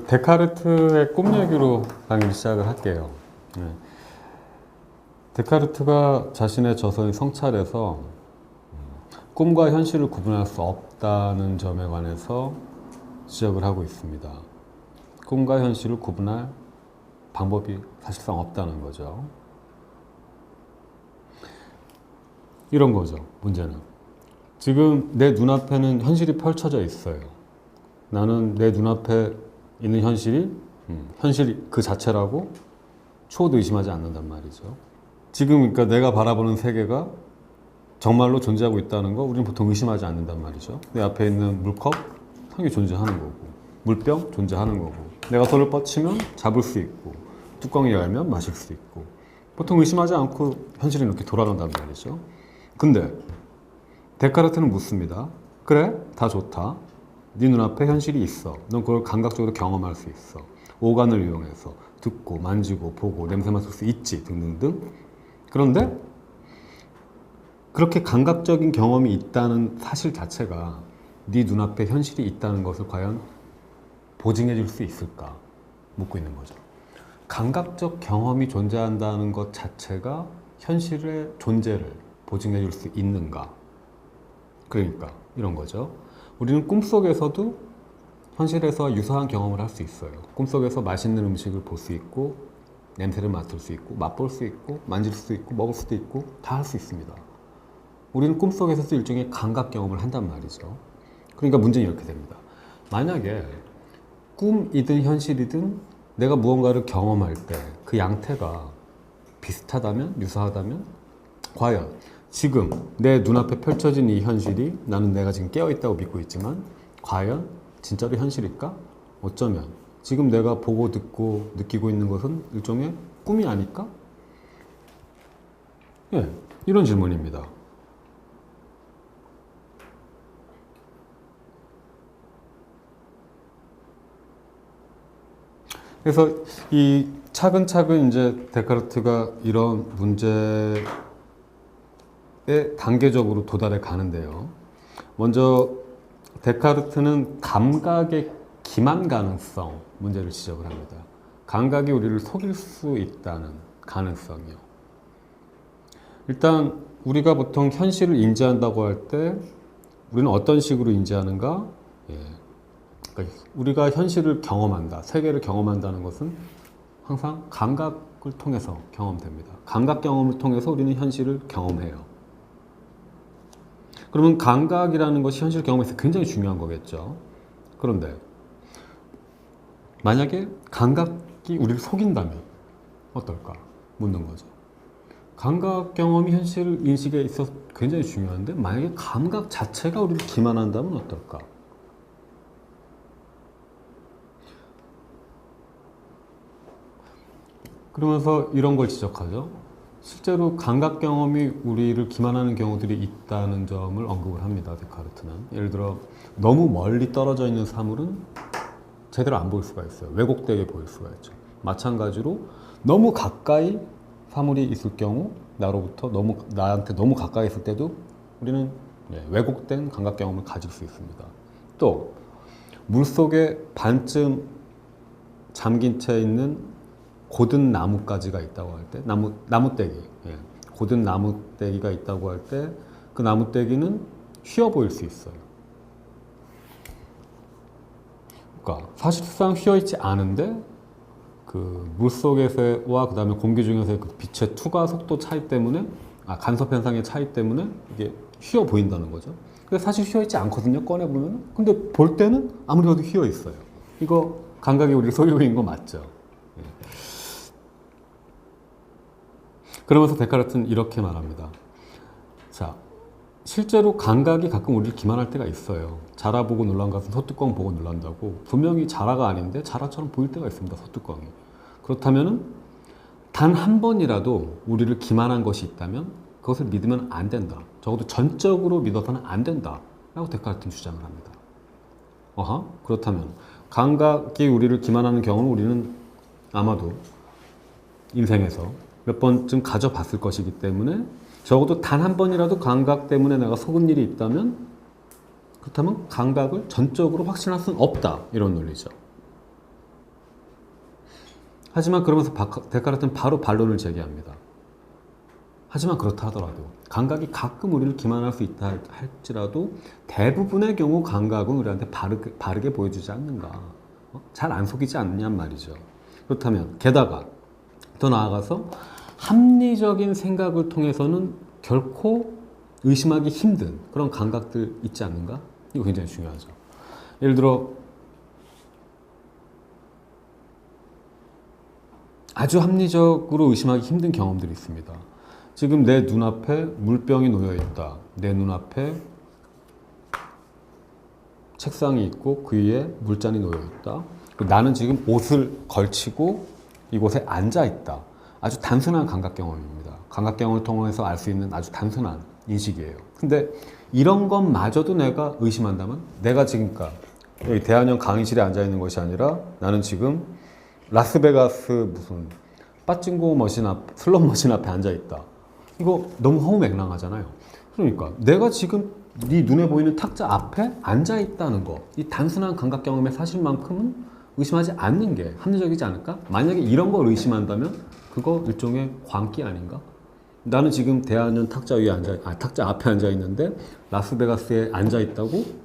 데카르트의 꿈 얘기로 강의를 시작을 할게요. 네. 데카르트가 자신의 저서인 성찰에서 꿈과 현실을 구분할 수 없다는 점에 관해서 지적을 하고 있습니다. 꿈과 현실을 구분할 방법이 사실상 없다는 거죠. 이런 거죠, 문제는. 지금 내 눈앞에는 현실이 펼쳐져 있어요. 나는 내 눈앞에 있는 현실이 현실 그 자체라고 초도 의심하지 않는단 말이죠. 지금 그러니까 내가 바라보는 세계가 정말로 존재하고 있다는 거 우리는 보통 의심하지 않는단 말이죠. 내 앞에 있는 물컵 당연히 존재하는 거고, 물병 존재하는 거고, 내가 손을 뻗치면 잡을 수 있고, 뚜껑을 열면 마실 수 있고, 보통 의심하지 않고 현실이 이렇게 돌아간단 말이죠. 근데 데카르트는 묻습니다. 그래, 다 좋다. 네 눈앞에 현실이 있어. 넌 그걸 감각적으로 경험할 수 있어. 오감을 이용해서 듣고 만지고 보고 냄새 맡을 수 있지, 등등등. 그런데 그렇게 감각적인 경험이 있다는 사실 자체가 네 눈앞에 현실이 있다는 것을 과연 보증해 줄 수 있을까 묻고 있는 거죠. 감각적 경험이 존재한다는 것 자체가 현실의 존재를 보증해 줄 수 있는가? 그러니까 이런 거죠. 우리는 꿈속에서도 현실에서 유사한 경험을 할 수 있어요. 꿈속에서 맛있는 음식을 볼 수 있고, 냄새를 맡을 수 있고, 맛볼 수 있고, 만질 수 있고, 먹을 수도 있고, 다 할 수 있습니다. 우리는 꿈속에서도 일종의 감각 경험을 한단 말이죠. 그러니까 문제는 이렇게 됩니다. 만약에 꿈이든 현실이든 내가 무언가를 경험할 때 그 양태가 비슷하다면, 유사하다면, 과연 지금 내 눈앞에 펼쳐진 이 현실이 나는 내가 지금 깨어있다고 믿고 있지만 과연 진짜로 현실일까? 어쩌면 지금 내가 보고 듣고 느끼고 있는 것은 일종의 꿈이 아닐까? 예, 이런 질문입니다. 그래서 이 차근차근 이제 데카르트가 이런 문제에 단계적으로 도달해 가는데요. 먼저 데카르트는 감각의 기만 가능성 문제를 지적을 합니다. 감각이 우리를 속일 수 있다는 가능성이요. 일단 우리가 보통 현실을 인지한다고 할 때 우리는 어떤 식으로 인지하는가? 그러니까 우리가 현실을 경험한다, 세계를 경험한다는 것은 항상 감각을 통해서 경험됩니다. 감각 경험을 통해서 우리는 현실을 경험해요. 그러면 감각이라는 것이 현실 경험에서 굉장히 중요한 거겠죠. 그런데 만약에 감각이 우리를 속인다면 어떨까? 묻는 거죠. 감각 경험이 현실 인식에 있어서 굉장히 중요한데 만약에 감각 자체가 우리를 기만한다면 어떨까? 그러면서 이런 걸 지적하죠. 실제로 감각 경험이 우리를 기만하는 경우들이 있다는 점을 언급을 합니다. 데카르트는. 예를 들어 너무 멀리 떨어져 있는 사물은 제대로 안 보일 수가 있어요. 왜곡되게 보일 수가 있죠. 마찬가지로 너무 가까이 사물이 있을 경우 나한테 너무 가까이 있을 때도 우리는 왜곡된 감각 경험을 가질 수 있습니다. 또 물속에 반쯤 잠긴 채 있는 고든 나뭇가지가 있다고 할 때, 나무떼기, 고든 나무떼기가 있다고 할 때 그 나무떼기는 휘어 보일 수 있어요. 그러니까 사실상 휘어 있지 않은데 그 물속에서와 그 다음에 공기 중에서의 그 빛의 투과 속도 차이 때문에, 간섭 현상의 차이 때문에 이게 휘어 보인다는 거죠. 근데 사실 휘어 있지 않거든요. 꺼내 보면. 근데 볼 때는 아무리 봐도 휘어 있어요. 이거 감각이 우리를 속이고 있는 거 맞죠? 그러면서 데카르트는 이렇게 말합니다. 자, 실제로 감각이 가끔 우리를 기만할 때가 있어요. 자라 보고 놀란 것은 소뚜껑 보고 놀란다고. 분명히 자라가 아닌데 자라처럼 보일 때가 있습니다. 소뚜껑이. 그렇다면 단 한 번이라도 우리를 기만한 것이 있다면 그것을 믿으면 안 된다. 적어도 전적으로 믿어서는 안 된다. 라고 데카르트는 주장을 합니다. 그렇다면 감각이 우리를 기만하는 경우는 우리는 아마도 인생에서 몇 번쯤 가져봤을 것이기 때문에 적어도 단 한 번이라도 감각 때문에 내가 속은 일이 있다면 그렇다면 감각을 전적으로 확신할 수는 없다. 이런 논리죠. 하지만 그러면서 데카르트는 바로 반론을 제기합니다. 하지만 그렇다 하더라도 감각이 가끔 우리를 기만할 수 있다 할지라도 대부분의 경우 감각은 우리한테 바르게 보여주지 않는가. 잘 안 속이지 않느냔 말이죠. 그렇다면 게다가 더 나아가서 합리적인 생각을 통해서는 결코 의심하기 힘든 그런 감각들 있지 않는가? 이거 굉장히 중요하죠. 예를 들어 아주 합리적으로 의심하기 힘든 경험들이 있습니다. 지금 내 눈앞에 물병이 놓여 있다. 내 눈앞에 책상이 있고 그 위에 물잔이 놓여 있다. 나는 지금 옷을 걸치고 이곳에 앉아 있다. 아주 단순한 감각 경험입니다. 감각 경험을 통해서 알 수 있는 아주 단순한 인식이에요. 근데 이런 것마저도 내가 의심한다면 내가 지금 여기 대한형 강의실에 앉아 있는 것이 아니라 나는 지금 라스베가스 무슨 빠찡고 머신 슬롯 머신 앞에 앉아 있다. 이거 너무 허무맹랑하잖아요. 그러니까 내가 지금 네 눈에 보이는 탁자 앞에 앉아 있다는 거, 이 단순한 감각 경험의 사실만큼은 의심하지 않는 게 합리적이지 않을까? 만약에 이런 걸 의심한다면 그거 일종의 광기 아닌가? 나는 지금 대한현 탁자 탁자 앞에 앉아 있는데 라스베가스에 앉아 있다고?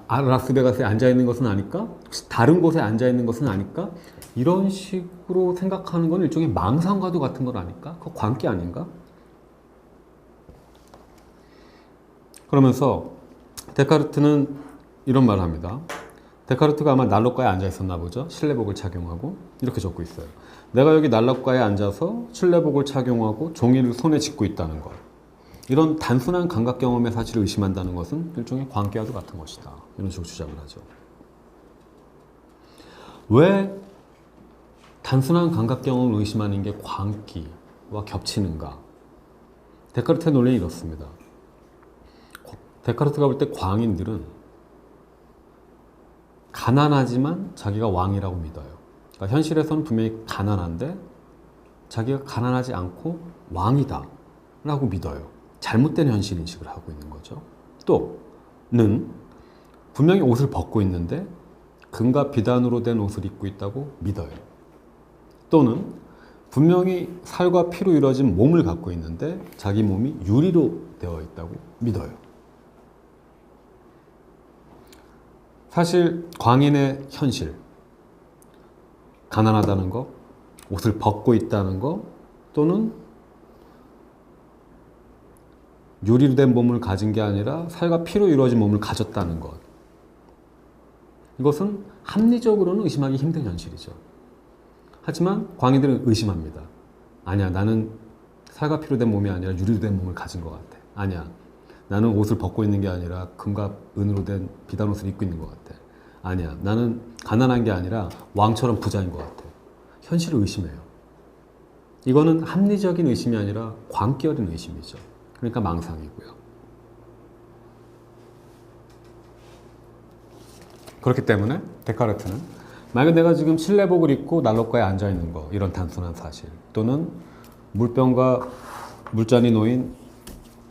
라스베가스에 앉아 있는 것은 아닐까? 혹시 다른 곳에 앉아 있는 것은 아닐까? 이런 식으로 생각하는 건 일종의 망상과도 같은 건 아닐까? 그거 광기 아닌가? 그러면서 데카르트는 이런 말을 합니다. 데카르트가 아마 난로가에 앉아 있었나 보죠. 실내복을 착용하고 이렇게 적고 있어요. 내가 여기 난로가에 앉아서 실내복을 착용하고 종이를 손에 쥐고 있다는 것. 이런 단순한 감각 경험의 사실을 의심한다는 것은 일종의 광기와도 같은 것이다. 이런 식으로 주장을 하죠. 왜 단순한 감각 경험을 의심하는 게 광기와 겹치는가? 데카르트의 논리는 이렇습니다. 데카르트가 볼 때 광인들은 가난하지만 자기가 왕이라고 믿어요. 그러니까 현실에서는 분명히 가난한데 자기가 가난하지 않고 왕이다 라고 믿어요. 잘못된 현실 인식을 하고 있는 거죠. 또는 분명히 옷을 벗고 있는데 금과 비단으로 된 옷을 입고 있다고 믿어요. 또는 분명히 살과 피로 이루어진 몸을 갖고 있는데 자기 몸이 유리로 되어 있다고 믿어요. 사실 광인의 현실, 가난하다는 것, 옷을 벗고 있다는 것, 또는 유리로 된 몸을 가진 게 아니라 살과 피로 이루어진 몸을 가졌다는 것. 이것은 합리적으로는 의심하기 힘든 현실이죠. 하지만 광인들은 의심합니다. 아니야, 나는 살과 피로 된 몸이 아니라 유리로 된 몸을 가진 것 같아. 아니야, 나는 옷을 벗고 있는 게 아니라 금과 은으로 된 비단 옷을 입고 있는 것 같아. 아니야, 나는 가난한 게 아니라 왕처럼 부자인 것 같아. 현실을 의심해요. 이거는 합리적인 의심이 아니라 광기 어린 의심이죠. 그러니까 망상이고요. 그렇기 때문에 데카르트는 만약에 내가 지금 실내복을 입고 난로가에 앉아 있는 거, 이런 단순한 사실, 또는 물병과 물잔이 놓인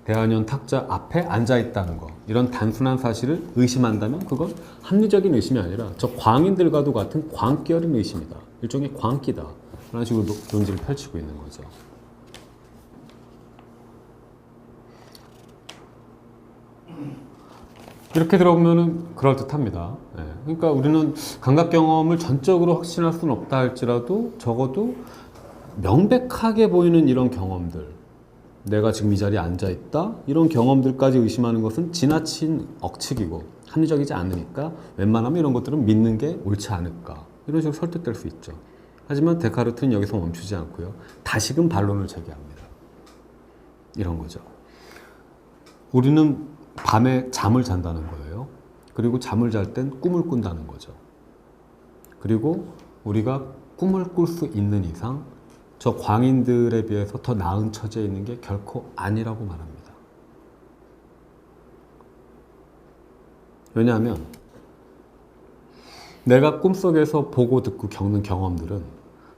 대한현 탁자 앞에 앉아 있다는 거, 이런 단순한 사실을 의심한다면 그건 합리적인 의심이 아니라 저 광인들과도 같은 광기 어린 의심이다. 일종의 광기다. 라는 식으로 논지를 펼치고 있는 거죠. 이렇게 들어보면 그럴듯합니다. 그러니까 우리는 감각 경험을 전적으로 확신할 수는 없다 할지라도 적어도 명백하게 보이는 이런 경험들, 내가 지금 이 자리에 앉아 있다, 이런 경험들까지 의심하는 것은 지나친 억측이고 합리적이지 않으니까 웬만하면 이런 것들은 믿는 게 옳지 않을까, 이런 식으로 설득될 수 있죠. 하지만 데카르트는 여기서 멈추지 않고요, 다시금 반론을 제기합니다. 이런 거죠. 우리는 밤에 잠을 잔다는 거예요. 그리고 잠을 잘 땐 꿈을 꾼다는 거죠. 그리고 우리가 꿈을 꿀 수 있는 이상 저 광인들에 비해서 더 나은 처지에 있는 게 결코 아니라고 말합니다. 왜냐하면 내가 꿈속에서 보고 듣고 겪는 경험들은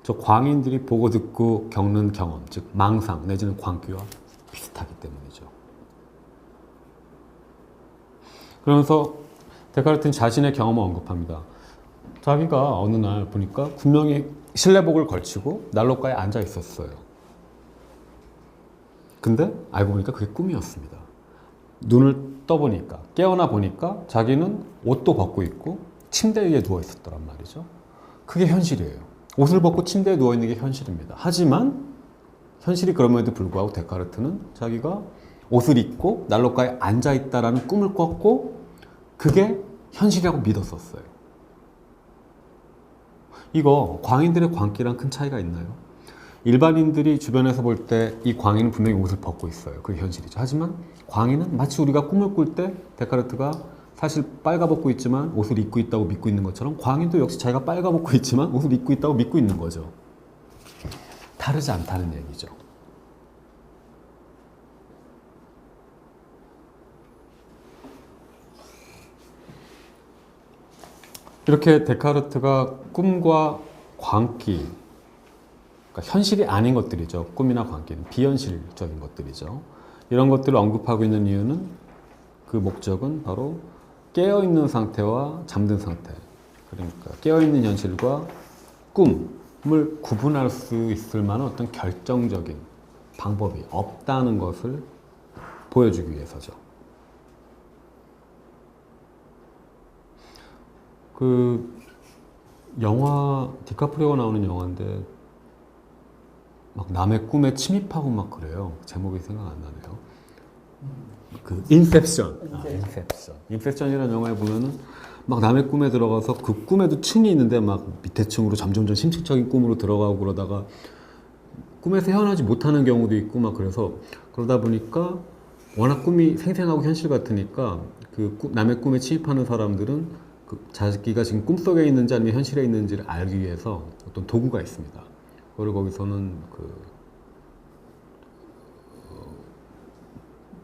저 광인들이 보고 듣고 겪는 경험, 즉 망상 내지는 광기와 비슷하기 때문이죠. 그러면서 데카르트는 자신의 경험을 언급합니다. 자기가 어느 날 보니까 분명히 실내복을 걸치고 난로가에 앉아 있었어요. 근데 알고 보니까 그게 꿈이었습니다. 눈을 떠보니까, 깨어나 보니까 자기는 옷도 벗고 있고 침대 위에 누워 있었더란 말이죠. 그게 현실이에요. 옷을 벗고 침대에 누워 있는 게 현실입니다. 하지만 현실이 그럼에도 불구하고 데카르트는 자기가 옷을 입고 난로가에 앉아 있다라는 꿈을 꿨고 그게 현실이라고 믿었었어요. 이거 광인들의 광기랑 큰 차이가 있나요? 일반인들이 주변에서 볼 때 이 광인은 분명히 옷을 벗고 있어요. 그게 현실이죠. 하지만 광인은 마치 우리가 꿈을 꿀 때 데카르트가 사실 빨가벗고 있지만 옷을 입고 있다고 믿고 있는 것처럼 광인도 역시 자기가 빨가벗고 있지만 옷을 입고 있다고 믿고 있는 거죠. 다르지 않다는 얘기죠. 이렇게 데카르트가 꿈과 광기, 그러니까 현실이 아닌 것들이죠. 꿈이나 광기는 비현실적인 것들이죠. 이런 것들을 언급하고 있는 이유는 그 목적은 바로 깨어있는 상태와 잠든 상태, 그러니까 깨어있는 현실과 꿈을 구분할 수 있을 만한 어떤 결정적인 방법이 없다는 것을 보여주기 위해서죠. 그 영화, 디카프리오가 나오는 영화인데 막 남의 꿈에 침입하고 막 그래요. 제목이 생각 안 나네요. 그 인셉션. 인셉션이라는 영화에 보면은 막 남의 꿈에 들어가서 그 꿈에도 층이 있는데 막 밑에 층으로 점점점 심층적인 꿈으로 들어가고 그러다가 꿈에서 헤어나지 못하는 경우도 있고 막 그래서 그러다 보니까 워낙 꿈이 생생하고 현실 같으니까 그 남의 꿈에 침입하는 사람들은 그 자기가 지금 꿈속에 있는지 아니면 현실에 있는지를 알기 위해서 어떤 도구가 있습니다. 그리고 거기서는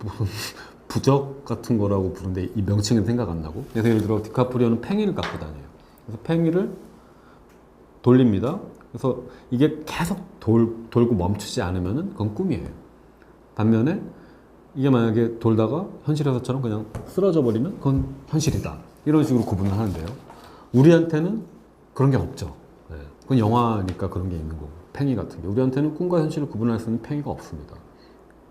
무슨 부적 같은 거라고 부르는데 이 명칭은 생각 안 나고. 그래서 예를 들어 디카프리오는 팽이를 갖고 다녀요. 그래서 팽이를 돌립니다. 그래서 이게 계속 돌고 멈추지 않으면은 그건 꿈이에요. 반면에 이게 만약에 돌다가 현실에서처럼 그냥 쓰러져 버리면 그건 현실이다. 이런 식으로 구분을 하는데요. 우리한테는 그런 게 없죠. 네. 그건 영화니까 그런 게 있는 거고. 팽이 같은 게. 우리한테는 꿈과 현실을 구분할 수 있는 팽이가 없습니다.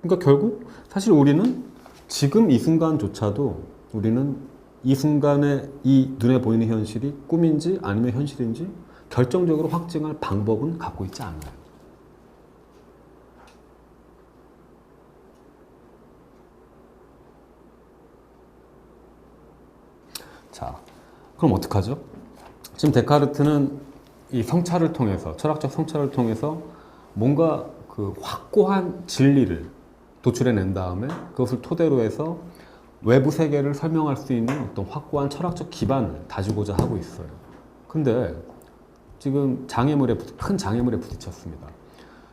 그러니까 결국 사실 우리는 지금 이 순간조차도 우리는 이 순간에 이 눈에 보이는 현실이 꿈인지 아니면 현실인지 결정적으로 확증할 방법은 갖고 있지 않아요. 자, 그럼 어떡하죠? 지금 데카르트는 이 성찰을 통해서, 철학적 성찰을 통해서 뭔가 그 확고한 진리를 도출해낸 다음에 그것을 토대로 해서 외부 세계를 설명할 수 있는 어떤 확고한 철학적 기반을 다지고자 하고 있어요. 근데 지금 큰 장애물에 부딪혔습니다.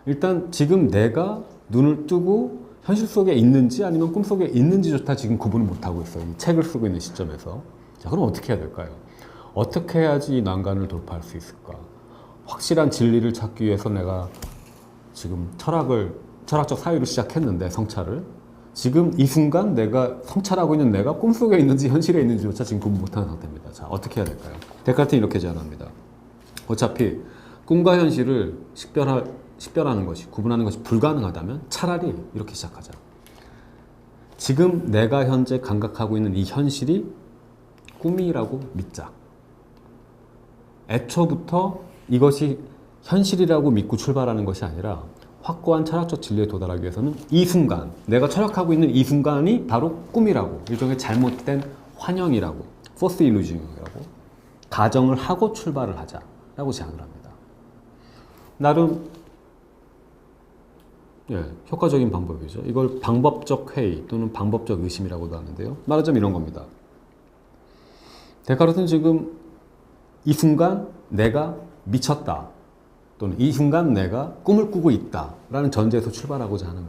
일단 지금 내가 눈을 뜨고 현실 속에 있는지 아니면 꿈속에 있는지조차 지금 구분을 못하고 있어요. 이 책을 쓰고 있는 시점에서. 자, 그럼 어떻게 해야 될까요? 어떻게 해야지 이 난관을 돌파할 수 있을까? 확실한 진리를 찾기 위해서 내가 지금 철학적 사유를 시작했는데, 성찰을. 지금 이 순간 내가 성찰하고 있는 내가 꿈속에 있는지 현실에 있는지조차 지금 구분 못하는 상태입니다. 자, 어떻게 해야 될까요? 데카르트는 이렇게 제안합니다. 어차피 꿈과 현실을 식별하는 것이, 구분하는 것이 불가능하다면 차라리 이렇게 시작하자. 지금 내가 현재 감각하고 있는 이 현실이 꿈이라고 믿자. 애초부터 이것이 현실이라고 믿고 출발하는 것이 아니라 확고한 철학적 진리에 도달하기 위해서는 이 순간, 내가 철학하고 있는 이 순간이 바로 꿈이라고, 일종의 잘못된 환영이라고, false illusion이라고 가정을 하고 출발을 하자라고 제안을 합니다. 나름 효과적인 방법이죠. 이걸 방법적 회의 또는 방법적 의심이라고도 하는데요. 말하자면 이런 겁니다. 데카르트는 지금 이 순간 내가 미쳤다 또는 이 순간 내가 꿈을 꾸고 있다라는 전제에서 출발하고자 하는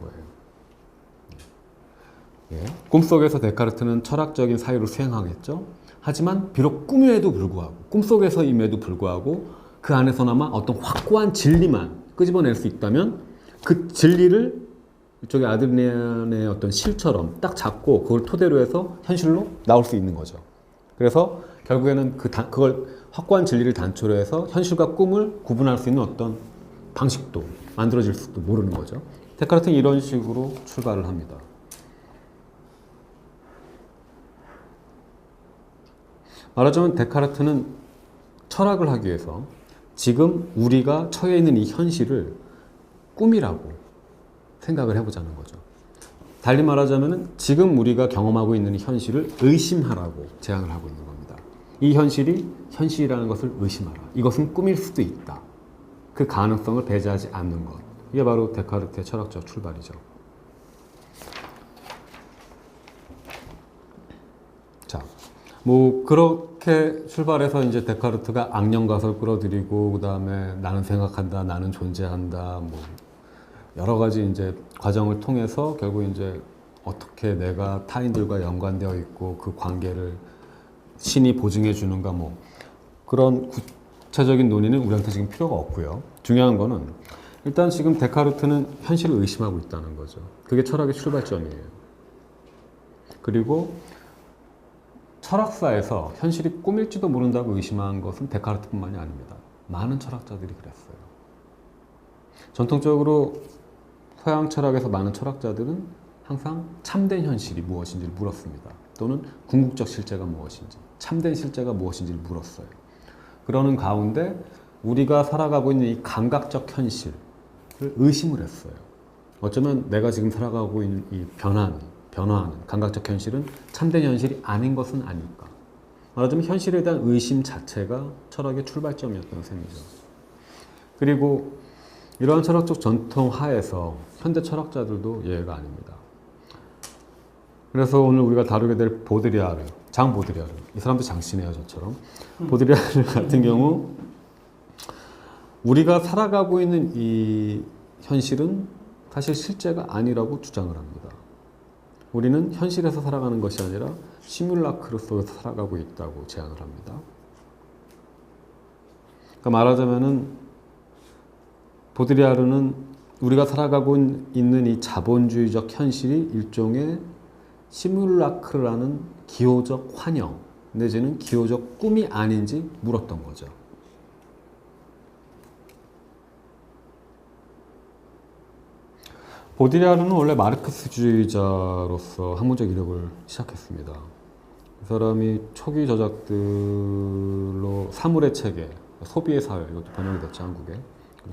거예요. 꿈속에서 데카르트는 철학적인 사유를 수행하겠죠. 하지만 비록 꿈임에도 불구하고, 꿈속에서임에도 불구하고 그 안에서나마 어떤 확고한 진리만 끄집어낼 수 있다면 그 진리를 이쪽에 아드리안의 어떤 실처럼 딱 잡고 그걸 토대로 해서 현실로 나올 수 있는 거죠. 그래서 결국에는 그걸 확고한 진리를 단초로 해서 현실과 꿈을 구분할 수 있는 어떤 방식도 만들어질지도 모르는 거죠. 데카르트는 이런 식으로 출발을 합니다. 말하자면 데카르트는 철학을 하기 위해서 지금 우리가 처해 있는 이 현실을 꿈이라고 생각을 해보자는 거죠. 달리 말하자면 지금 우리가 경험하고 있는 이 현실을 의심하라고 제안을 하고 있는 겁니다. 이 현실이 현실이라는 것을 의심하라. 이것은 꿈일 수도 있다. 그 가능성을 배제하지 않는 것. 이게 바로 데카르트의 철학적 출발이죠. 자, 뭐 그렇게 출발해서 이제 데카르트가 악령가설 끌어들이고 그 다음에 나는 생각한다, 나는 존재한다, 뭐 여러 가지 이제 과정을 통해서 결국 이제 어떻게 내가 타인들과 연관되어 있고 그 관계를 신이 보증해 주는가 뭐 그런 구체적인 논의는 우리한테 지금 필요가 없고요. 중요한 거는 일단 지금 데카르트는 현실을 의심하고 있다는 거죠. 그게 철학의 출발점이에요. 그리고 철학사에서 현실이 꿈일지도 모른다고 의심한 것은 데카르트뿐만이 아닙니다. 많은 철학자들이 그랬어요. 전통적으로 서양 철학에서 많은 철학자들은 항상 참된 현실이 무엇인지를 물었습니다. 또는 궁극적 실제가 무엇인지, 참된 실제가 무엇인지를 물었어요. 그러는 가운데 우리가 살아가고 있는 이 감각적 현실을 의심을 했어요. 어쩌면 내가 지금 살아가고 있는 이 변화하는 감각적 현실은 참된 현실이 아닌 것은 아닐까. 말하자면 현실에 대한 의심 자체가 철학의 출발점이었던 셈이죠. 그리고 이러한 철학적 전통 하에서 현대 철학자들도 예외가 아닙니다. 그래서 오늘 우리가 다루게 될 보드리아르, 장 보드리아르, 이 사람도 장씨네요, 저처럼. 보드리아르 같은 경우 우리가 살아가고 있는 이 현실은 사실 실제가 아니라고 주장을 합니다. 우리는 현실에서 살아가는 것이 아니라 시뮬라크르 속에서 살아가고 있다고 제안을 합니다. 그러니까 말하자면은 보드리아르는 우리가 살아가고 있는 이 자본주의적 현실이 일종의 시뮬라크라는 기호적 환영 내지는 기호적 꿈이 아닌지 물었던 거죠. 보드리아르는 원래 마르크스주의자로서 학문적 이력을 시작했습니다. 이 사람이 초기 저작들로 사물의 체계, 소비의 사회 이것도 번역이 됐죠, 한국에.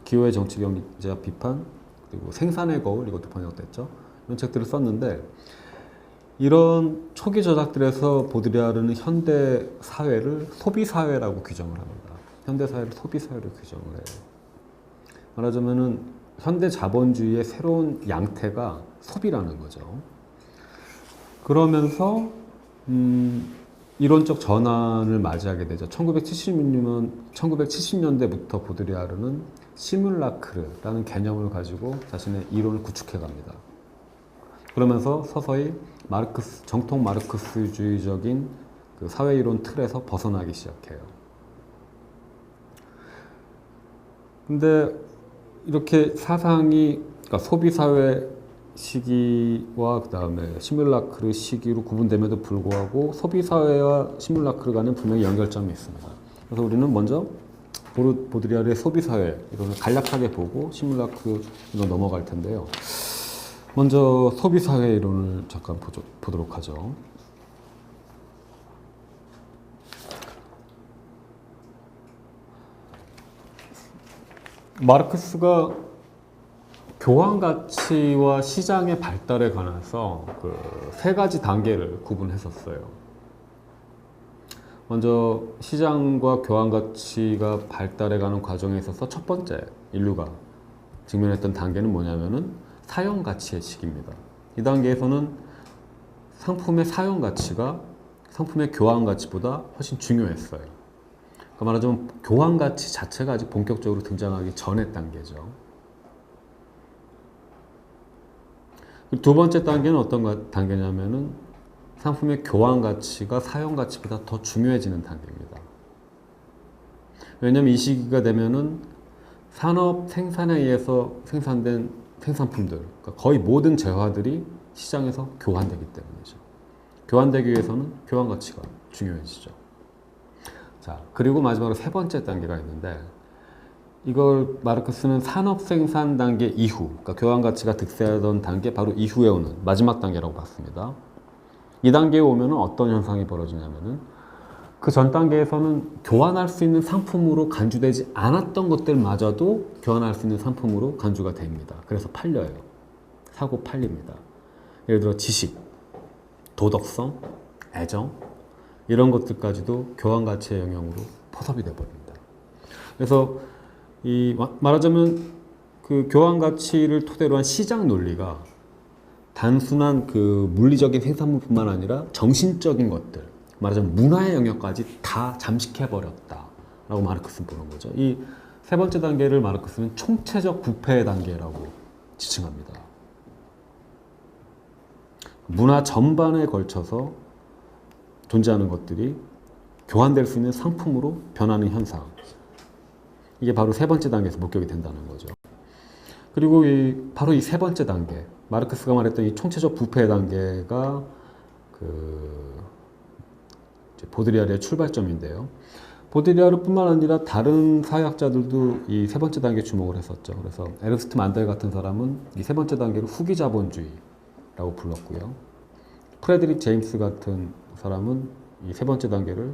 기호의 정치 경제학 비판, 그리고 생산의 거울 이것도 번역됐죠. 이런 책들을 썼는데 이런 초기 저작들에서 보드리아르는 현대 사회를 소비 사회라고 규정을 합니다. 현대 사회를 소비 사회로 규정을 해요. 말하자면은 현대 자본주의의 새로운 양태가 소비라는 거죠. 그러면서 이론적 전환을 맞이하게 되죠. 1970년대부터 보드리아르는 시뮬라크르라는 개념을 가지고 자신의 이론을 구축해 갑니다. 그러면서 서서히 정통 마르크스주의적인 그 사회이론 틀에서 벗어나기 시작해요. 근데 이렇게 사상이 그러니까 소비사회 시기와 그 다음에 시뮬라크르 시기로 구분됨에도 불구하고 소비사회와 시뮬라크르 간은 분명히 연결점이 있습니다. 그래서 우리는 먼저 보드리아르의 소비사회 이론을 간략하게 보고 시뮬라크르로 넘어갈 텐데요. 먼저 소비사회 이론을 잠깐 보도록 하죠. 마르크스가 교환 가치와 시장의 발달에 관해서 그 세 가지 단계를 구분했었어요. 먼저 시장과 교환 가치가 발달해가는 과정에 있어서 첫 번째 인류가 직면했던 단계는 뭐냐면은 사용 가치의 시기입니다. 이 단계에서는 상품의 사용 가치가 상품의 교환 가치보다 훨씬 중요했어요. 그러니까 말하자면 교환 가치 자체가 아직 본격적으로 등장하기 전의 단계죠. 두 번째 단계는 어떤 단계냐면은 상품의 교환 가치가 사용 가치보다 더 중요해지는 단계입니다. 왜냐하면 이 시기가 되면은 산업 생산에 의해서 생산된 생산품들, 그러니까 거의 모든 재화들이 시장에서 교환되기 때문이죠. 교환되기 위해서는 교환 가치가 중요해지죠. 자, 그리고 마지막으로 세 번째 단계가 있는데 이걸 마르크스는 산업 생산 단계 이후, 그러니까 교환 가치가 득세하던 단계 바로 이후에 오는 마지막 단계라고 봤습니다. 이 단계에 오면 어떤 현상이 벌어지냐면은 그 전 단계에서는 교환할 수 있는 상품으로 간주되지 않았던 것들마저도 교환할 수 있는 상품으로 간주가 됩니다. 그래서 팔려요. 사고 팔립니다. 예를 들어 지식, 도덕성, 애정 이런 것들까지도 교환 가치의 영역으로 포섭이 되어버립니다. 그래서 말하자면 그 교환 가치를 토대로 한 시장 논리가 단순한 그 물리적인 생산물뿐만 아니라 정신적인 것들, 말하자면 문화의 영역까지 다 잠식해버렸다라고 마르크스는 보는 거죠. 이 세 번째 단계를 마르크스는 총체적 부패의 단계라고 지칭합니다. 문화 전반에 걸쳐서 존재하는 것들이 교환될 수 있는 상품으로 변하는 현상. 이게 바로 세 번째 단계에서 목격이 된다는 거죠. 그리고 바로 이 세 번째 단계, 마르크스가 말했던 이 총체적 부패의 단계가 보드리아르의 출발점인데요. 보드리아르뿐만 아니라 다른 사회학자들도 이 세 번째 단계에 주목을 했었죠. 그래서 에르스트 만델 같은 사람은 이 세 번째 단계를 후기 자본주의라고 불렀고요. 프레드릭 제임스 같은 사람은 이 세 번째 단계를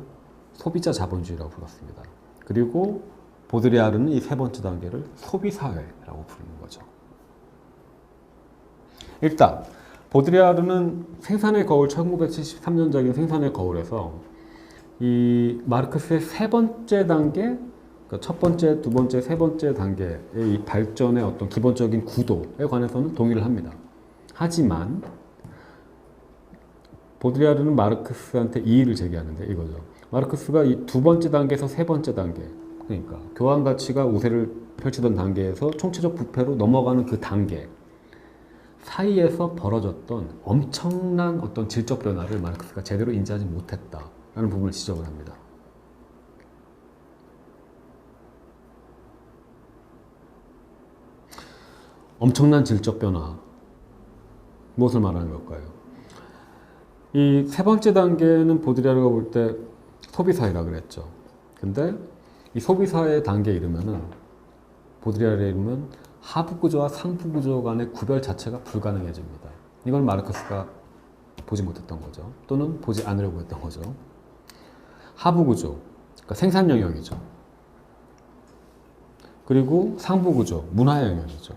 소비자 자본주의라고 불렀습니다. 그리고 보드리아르는 이 세 번째 단계를 소비사회라고 부르는 거죠. 일단 보드리아르는 생산의 거울, 1973년작인 생산의 거울에서 이 마르크스의 세 번째 단계, 그러니까 첫 번째, 두 번째, 세 번째 단계의 이 발전의 어떤 기본적인 구도에 관해서는 동의를 합니다. 하지만 보드리아르는 마르크스한테 이의를 제기하는데 이거죠. 마르크스가 이 두 번째 단계에서 세 번째 단계, 그러니까 교환 가치가 우세를 펼치던 단계에서 총체적 부패로 넘어가는 그 단계 사이에서 벌어졌던 엄청난 어떤 질적 변화를 마르크스가 제대로 인지하지 못했다라는 부분을 지적을 합니다. 엄청난 질적 변화, 무엇을 말하는 걸까요? 이 세 번째 단계는 보드리아르가 볼 때 소비사회라 그랬죠. 근데 이 소비사회 단계에 이르면은 보드리아르에 이르면 하부구조와 상부구조 간의 구별 자체가 불가능해집니다. 이걸 마르크스가 보지 못했던 거죠. 또는 보지 않으려고 했던 거죠. 하부구조, 그러니까 생산 영역이죠. 그리고 상부구조, 문화의 영역이죠.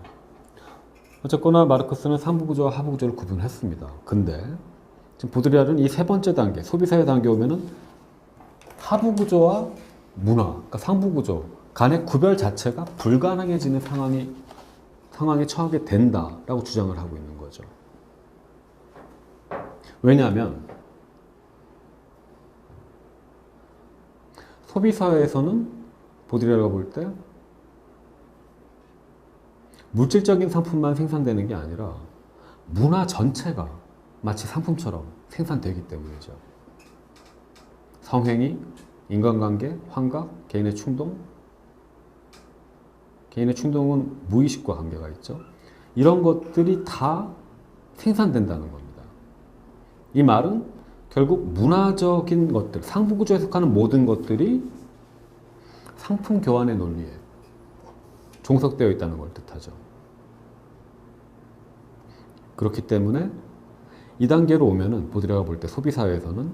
어쨌거나 마르크스는 상부구조와 하부구조를 구분했습니다. 근데 지금 보드리아르는 이 세 번째 단계, 소비사회 단계에 오면은 하부구조와 문화, 그러니까 상부구조 간의 구별 자체가 불가능해지는 상황에 처하게 된다라고 주장을 하고 있는 거죠. 왜냐하면 소비사회에서는 보드리아르가 볼 때 물질적인 상품만 생산되는 게 아니라 문화 전체가 마치 상품처럼 생산되기 때문이죠. 성행위, 인간관계, 환각, 개인의 충동. 개인의 충동은 무의식과 관계가 있죠. 이런 것들이 다 생산된다는 겁니다. 이 말은 결국 문화적인 것들, 상부구조에 속하는 모든 것들이 상품 교환의 논리에 종속되어 있다는 걸 뜻하죠. 그렇기 때문에 이 단계로 오면은 보드리아르가 볼 때 소비사회에서는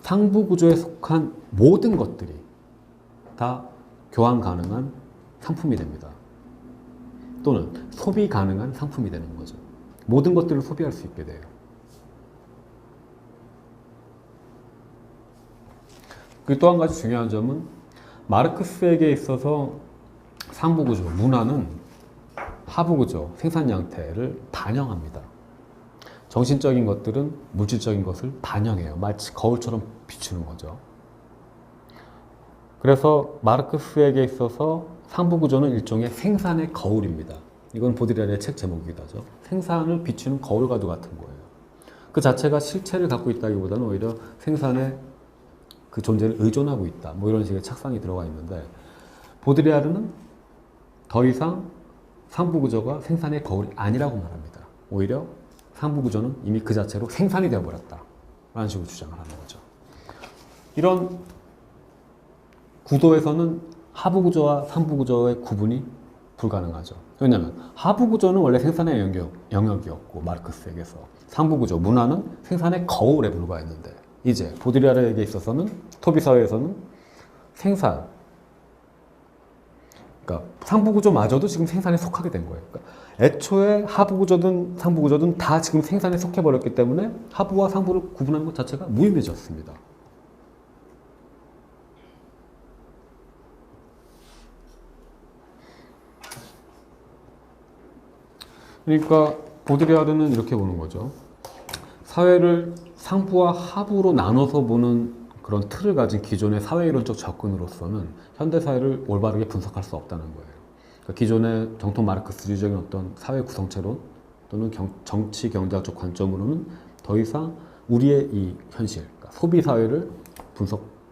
상부구조에 속한 모든 것들이 다 교환 가능한 상품이 됩니다. 또는 소비 가능한 상품이 되는 거죠. 모든 것들을 소비할 수 있게 돼요. 그리고 또 한 가지 중요한 점은 마르크스에게 있어서 상부구조, 문화는 하부구조, 생산 양태를 반영합니다. 정신적인 것들은 물질적인 것을 반영해요. 마치 거울처럼 비추는 거죠. 그래서 마르크스에게 있어서 상부구조는 일종의 생산의 거울입니다. 이건 보드리아르의 책 제목이기도 하죠. 생산을 비추는 거울과도 같은 거예요. 그 자체가 실체를 갖고 있다기보다는 오히려 생산의 그 존재를 의존하고 있다. 뭐 이런 식의 착상이 들어가 있는데 보드리아르는 더 이상 상부구조가 생산의 거울이 아니라고 말합니다. 오히려 상부구조는 이미 그 자체로 생산이 되어버렸다 라는 식으로 주장을 하는 거죠. 이런 구도에서는 하부 구조와 상부 구조의 구분이 불가능하죠. 왜냐하면 하부 구조는 원래 생산의 영역이었고 마르크스에게서, 상부 구조, 문화는 생산의 거울에 불과했는데, 이제 보드리아르에게 있어서는, 소비 사회에서는 생산, 그러니까 상부 구조마저도 지금 생산에 속하게 된 거예요. 그러니까 애초에 하부 구조든 상부 구조든 다 지금 생산에 속해 버렸기 때문에 하부와 상부를 구분하는 것 자체가 무의미해졌습니다. 그러니까 보드리아르는 이렇게 보는 거죠. 사회를 상부와 하부로 나눠서 보는 그런 틀을 가진 기존의 사회이론적 접근으로서는 현대 사회를 올바르게 분석할 수 없다는 거예요. 그러니까 기존의 정통 마르크스주의적인 어떤 사회 구성체론 또는 정치 경제학적 관점으로는 더 이상 우리의 이 현실, 그러니까 소비 사회를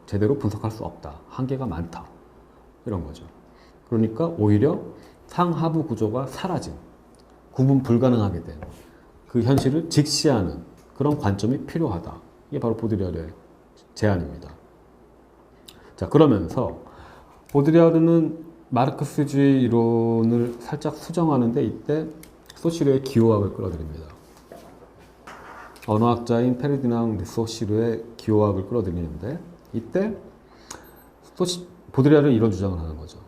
제대로 분석할 수 없다. 한계가 많다. 이런 거죠. 그러니까 오히려 상하부 구조가 사라진, 구분 불가능하게 된 그 현실을 직시하는 그런 관점이 필요하다. 이게 바로 보드리아르의 제안입니다. 자, 그러면서 보드리아르는 마르크스주의 이론을 살짝 수정하는데 이때 소시르의 기호학을 끌어들입니다. 언어학자인 페르디낭 소시르의 기호학을 끌어들이는데 이때 보드리아르는 이런 주장을 하는 거죠.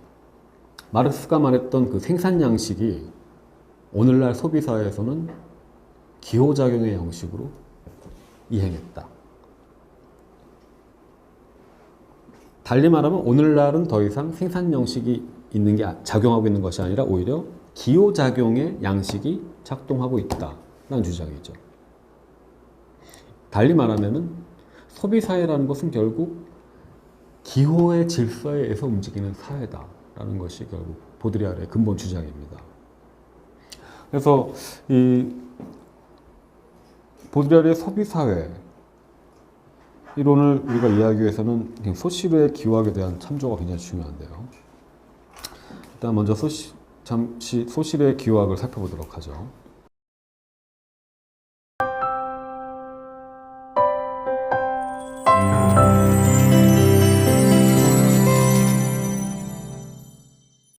마르크스가 말했던 그 생산 양식이 오늘날 소비사회에서는 기호작용의 형식으로 이행했다. 달리 말하면 오늘날은 더 이상 생산 양식이 있는 게 작용하고 있는 것이 아니라 오히려 기호작용의 양식이 작동하고 있다라는 주장이죠. 달리 말하면은 소비사회라는 것은 결국 기호의 질서에 의해서 움직이는 사회다라는 것이 결국 보드리아르의 근본 주장입니다. 그래서 이 보드리아르의 소비사회 이론을 우리가 이해하기 위해서는 소시르의 기호학에 대한 참조가 굉장히 중요한데요. 일단 먼저 잠시 소시르의 기호학을 살펴보도록 하죠.